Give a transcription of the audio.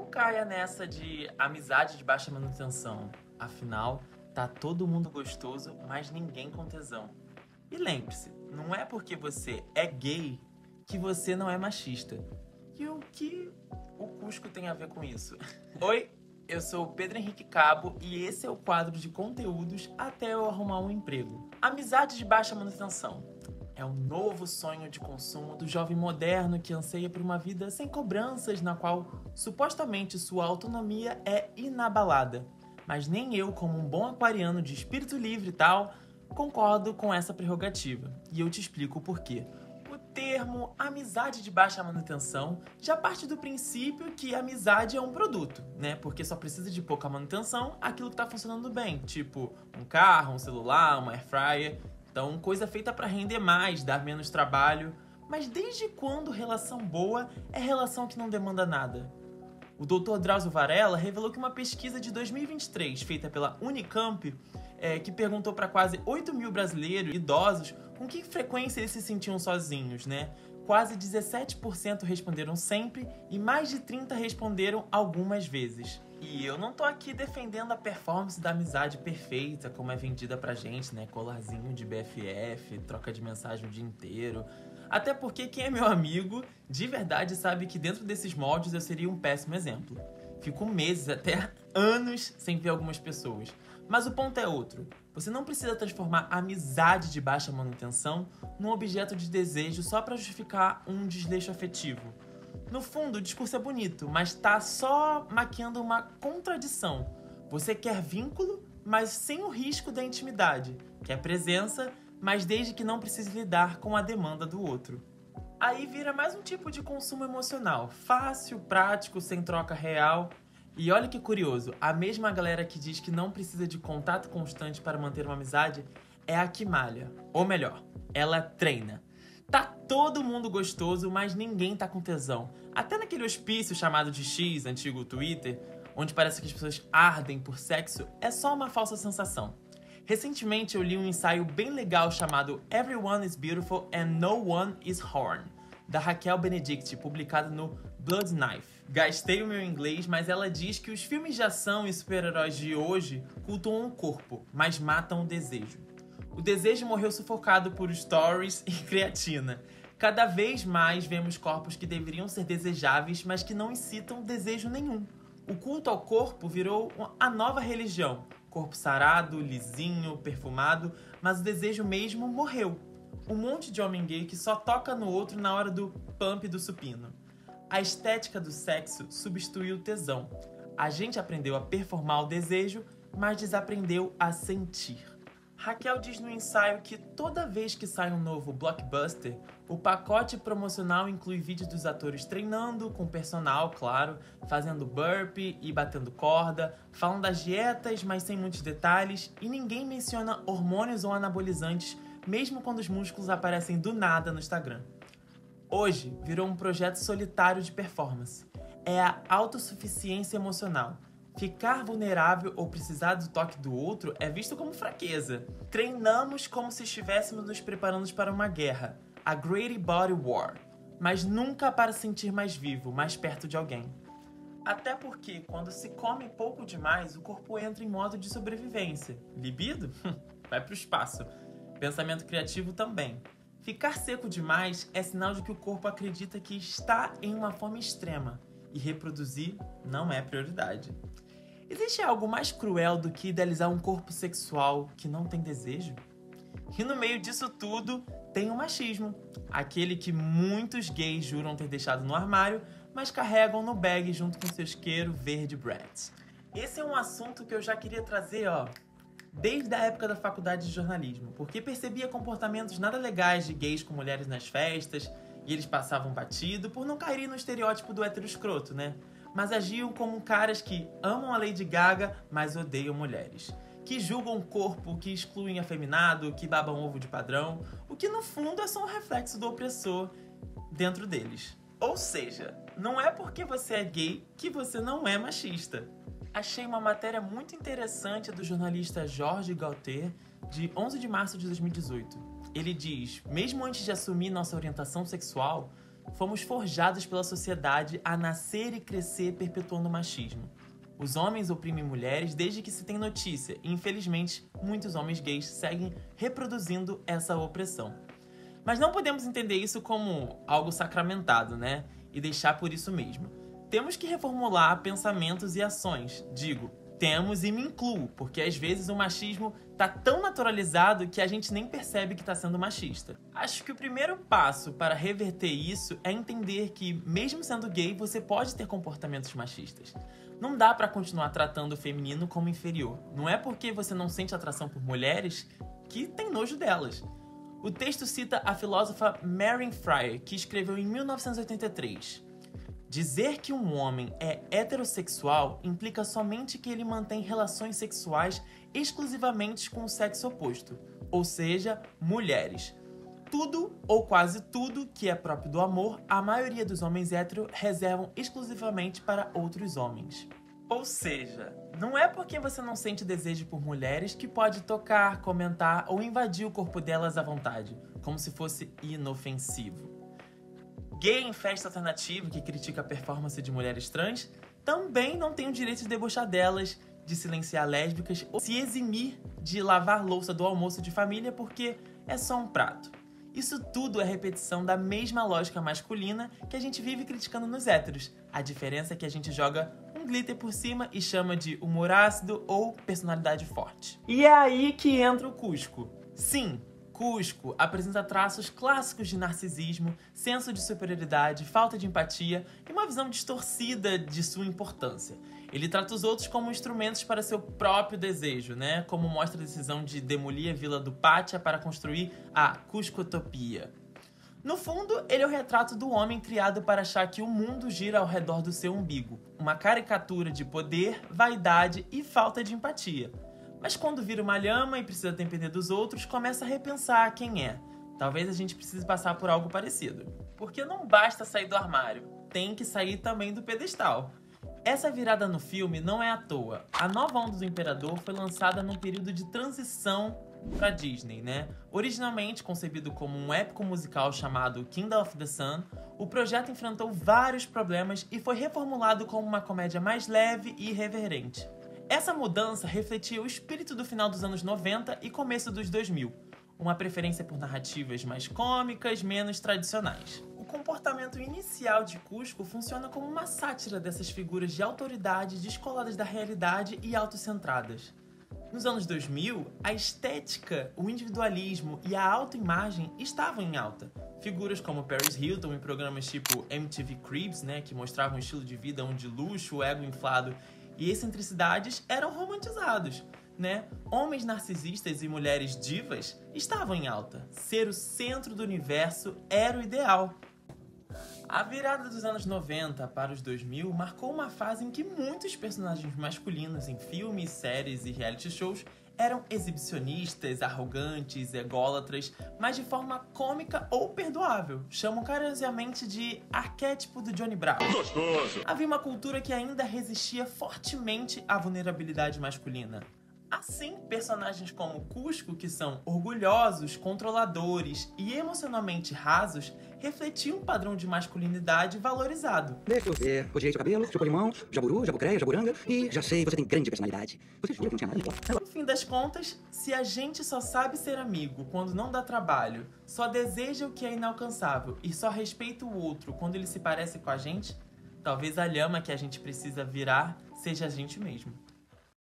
caia nessa de amizade de baixa manutenção. Afinal, tá todo mundo gostoso, mas ninguém com tesão. E lembre-se, não é porque você é gay que você não é machista. E o que o Cusco tem a ver com isso? Oi, eu sou o Pedro Henrique Cabo e esse é o quadro de conteúdos até eu arrumar um emprego. Amizade de baixa manutenção. É um novo sonho de consumo do jovem moderno que anseia por uma vida sem cobranças, na qual supostamente sua autonomia é inabalada. Mas nem eu, como um bom aquariano de espírito livre e tal, concordo com essa prerrogativa. E eu te explico o porquê. O termo amizade de baixa manutenção já parte do princípio que a amizade é um produto, né? Porque só precisa de pouca manutenção aquilo que tá funcionando bem, tipo um carro, um celular, uma airfryer. Então, coisa feita para render mais, dar menos trabalho. Mas desde quando relação boa é relação que não demanda nada? O Dr. Drauzio Varela revelou que uma pesquisa de 2023, feita pela Unicamp, que perguntou para quase 8 mil brasileiros idosos com que frequência eles se sentiam sozinhos, né? Quase 17% responderam sempre e mais de 30% responderam algumas vezes. E eu não tô aqui defendendo a performance da amizade perfeita, como é vendida pra gente, né? Colarzinho de BFF, troca de mensagem o dia inteiro. Até porque quem é meu amigo, de verdade, sabe que dentro desses moldes eu seria um péssimo exemplo. Fico meses, até anos, sem ver algumas pessoas. Mas o ponto é outro. Você não precisa transformar a amizade de baixa manutenção num objeto de desejo só para justificar um desleixo afetivo. No fundo, o discurso é bonito, mas tá só maquiando uma contradição. Você quer vínculo, mas sem o risco da intimidade. Quer presença, mas desde que não precise lidar com a demanda do outro. Aí vira mais um tipo de consumo emocional. Fácil, prático, sem troca real. E olha que curioso, a mesma galera que diz que não precisa de contato constante para manter uma amizade é a que malha. Ou melhor, ela treina. Tá todo mundo gostoso, mas ninguém tá com tesão. Até naquele hospício chamado de X, antigo Twitter, onde parece que as pessoas ardem por sexo, é só uma falsa sensação. Recentemente eu li um ensaio bem legal chamado Everyone is Beautiful and No One is Horny, da Raquel Benedict, publicado no Blood Knife. Gastei o meu inglês, mas ela diz que os filmes de ação e super-heróis de hoje cultuam o corpo, mas matam o desejo. O desejo morreu sufocado por stories e creatina. Cada vez mais vemos corpos que deveriam ser desejáveis, mas que não incitam desejo nenhum. O culto ao corpo virou a nova religião. Corpo sarado, lisinho, perfumado, mas o desejo mesmo morreu. Um monte de homem gay que só toca no outro na hora do pump do supino. A estética do sexo substituiu o tesão. A gente aprendeu a performar o desejo, mas desaprendeu a sentir. Raquel diz no ensaio que toda vez que sai um novo blockbuster, o pacote promocional inclui vídeos dos atores treinando, com personal, claro, fazendo burpee e batendo corda, falam das dietas, mas sem muitos detalhes, e ninguém menciona hormônios ou anabolizantes, mesmo quando os músculos aparecem do nada no Instagram. Hoje, virou um projeto solitário de performance. É a autossuficiência emocional. Ficar vulnerável ou precisar do toque do outro é visto como fraqueza. Treinamos como se estivéssemos nos preparando para uma guerra, a Great Body War, mas nunca para sentir mais vivo, mais perto de alguém. Até porque, quando se come pouco demais, o corpo entra em modo de sobrevivência. Libido? Vai pro espaço. Pensamento criativo também. Ficar seco demais é sinal de que o corpo acredita que está em uma fome extrema, e reproduzir não é prioridade. Existe algo mais cruel do que idealizar um corpo sexual que não tem desejo? E no meio disso tudo, tem o machismo. Aquele que muitos gays juram ter deixado no armário, mas carregam no bag junto com seu isqueiro verde Bratz. Esse é um assunto que eu já queria trazer, desde a época da faculdade de jornalismo, porque percebia comportamentos nada legais de gays com mulheres nas festas, e eles passavam batido por não caírem no estereótipo do hétero escroto, né? Mas agiam como caras que amam a Lady Gaga, mas odeiam mulheres. Que julgam o corpo, que excluem afeminado, que babam ovo de padrão, o que no fundo é só um reflexo do opressor dentro deles. Ou seja, não é porque você é gay que você não é machista. Achei uma matéria muito interessante do jornalista Jorge Gaultier, de 11 de março de 2018. Ele diz, mesmo antes de assumir nossa orientação sexual, fomos forjados pela sociedade a nascer e crescer perpetuando o machismo. Os homens oprimem mulheres desde que se tem notícia e, infelizmente, muitos homens gays seguem reproduzindo essa opressão. Mas não podemos entender isso como algo sacramentado, né? E deixar por isso mesmo. Temos que reformular pensamentos e ações. Digo, temos e me incluo, porque às vezes o machismo tá tão naturalizado que a gente nem percebe que tá sendo machista. Acho que o primeiro passo para reverter isso é entender que, mesmo sendo gay, você pode ter comportamentos machistas. Não dá pra continuar tratando o feminino como inferior. Não é porque você não sente atração por mulheres que tem nojo delas. O texto cita a filósofa Mary Freier, que escreveu em 1983. Dizer que um homem é heterossexual implica somente que ele mantém relações sexuais exclusivamente com o sexo oposto, ou seja, mulheres. Tudo, ou quase tudo, que é próprio do amor, a maioria dos homens héteros reservam exclusivamente para outros homens. Ou seja, não é porque você não sente desejo por mulheres que pode tocar, comentar ou invadir o corpo delas à vontade, como se fosse inofensivo. Gay em festa alternativa que critica a performance de mulheres trans também não tem o direito de debochar delas, de silenciar lésbicas ou se eximir de lavar louça do almoço de família porque é só um prato. Isso tudo é repetição da mesma lógica masculina que a gente vive criticando nos héteros. A diferença é que a gente joga um glitter por cima e chama de humor ácido ou personalidade forte. E é aí que entra o Cusco. Sim, Cusco apresenta traços clássicos de narcisismo, senso de superioridade, falta de empatia e uma visão distorcida de sua importância. Ele trata os outros como instrumentos para seu próprio desejo, né? Como mostra a decisão de demolir a vila do Pátia para construir a Cuscotopia. No fundo, ele é o retrato do homem criado para achar que o mundo gira ao redor do seu umbigo. Uma caricatura de poder, vaidade e falta de empatia. Mas quando vira uma lhama e precisa depender dos outros, começa a repensar quem é. Talvez a gente precise passar por algo parecido. Porque não basta sair do armário, tem que sair também do pedestal. Essa virada no filme não é à toa. A nova onda do Imperador foi lançada num período de transição para Disney, né? Originalmente concebido como um épico musical chamado Kingdom of the Sun, o projeto enfrentou vários problemas e foi reformulado como uma comédia mais leve e irreverente. Essa mudança refletia o espírito do final dos anos 90 e começo dos 2000, uma preferência por narrativas mais cômicas, menos tradicionais. O comportamento inicial de Cusco funciona como uma sátira dessas figuras de autoridade descoladas da realidade e autocentradas. Nos anos 2000, a estética, o individualismo e a autoimagem estavam em alta. Figuras como Paris Hilton em programas tipo MTV Cribs, né, que mostravam um estilo de vida onde luxo, ego inflado e excentricidades eram romantizados, né? Homens narcisistas e mulheres divas estavam em alta. Ser o centro do universo era o ideal. A virada dos anos 90 para os 2000 marcou uma fase em que muitos personagens masculinos em filmes, séries e reality shows eram exibicionistas, arrogantes, ególatras, mas de forma cômica ou perdoável. Chamam carinhosamente de arquétipo do Johnny Bravo. Gostoso! Havia uma cultura que ainda resistia fortemente à vulnerabilidade masculina. Assim, personagens como Cusco, que são orgulhosos, controladores e emocionalmente rasos, refletiam um padrão de masculinidade valorizado. Deixa eu ver. Odiei seu cabelo, seu polimão, jaburu, jabucreia, jaburanga e já sei, você tem grande personalidade. Você jura que não tinha nada? No fim das contas, se a gente só sabe ser amigo quando não dá trabalho, só deseja o que é inalcançável e só respeita o outro quando ele se parece com a gente, talvez a lhama que a gente precisa virar seja a gente mesmo.